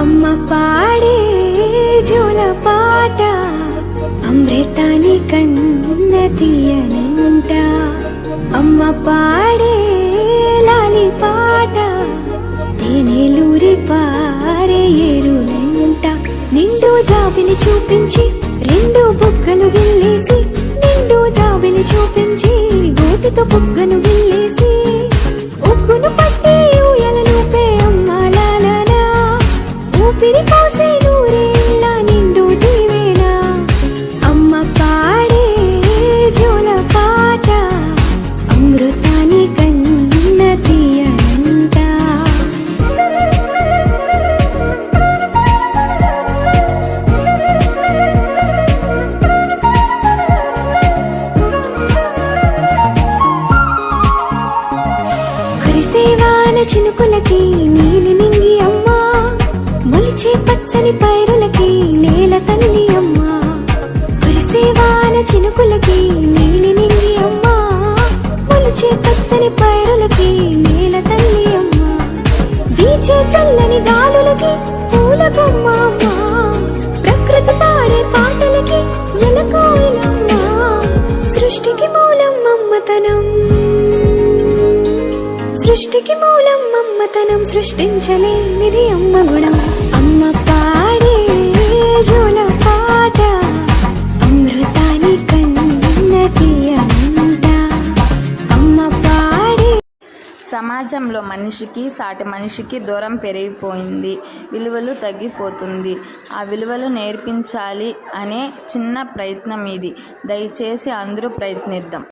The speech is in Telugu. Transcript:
అమ్మ పాడే జోల పాట అమృతాని కన్న తీయనంట. అమ్మ పాడే లాలి పాట తేనెలూరి పారే ఏరులంట. నిండు జాబిని చూపించి రెండు బుగ్గలు గిల్లేసి, నిండు జాబిని చూపించి గోటితో బుగ్గను గిల్లేసి, ఉగ్గును పట్టి ఊయలను పే అమ్మాలాలనా, ఊపిరి పోసే నూరేళ్ళ నిండు దీవేనా. అమ్మ పాడే జోల పాట అమృతాని కన్న తీయనంట. కురిసేవాన చినుకులకి నీలి నింగి అమ్మా, మొలిచే పచ్చని పైరులకి నేల తల్లి అమ్మా. కురిసేవాన చినుకులకి నీలి నింగి అమ్మా, మొలిచే పచ్చని పైరులకి నేల తల్లి అమ్మా. వీచే చల్లని గాలులకి పూల బొమ్మ అమ్మా, ప్రకృతి పాడే పాటలకి ఎలకోయిలమ్మా. సృష్టికి మూలం మమ్మతనం, సృష్టికి మూలం మమ్మతనం, సృష్టించలేనిది అమ్మ గుణం. అమ్మ పాడే జోల పాట అమృతాని కన్న తీయనంట. అమ్మ పాడే. సమాజంలో మనిషికి సాటి మనిషికి దూరం పెరిగిపోయింది, విలువలు తగ్గిపోతుంది. ఆ విలువలు నేర్పించాలి అనే చిన్న ప్రయత్నం ఇది. దయచేసి అందరూ ప్రయత్నిద్దాం.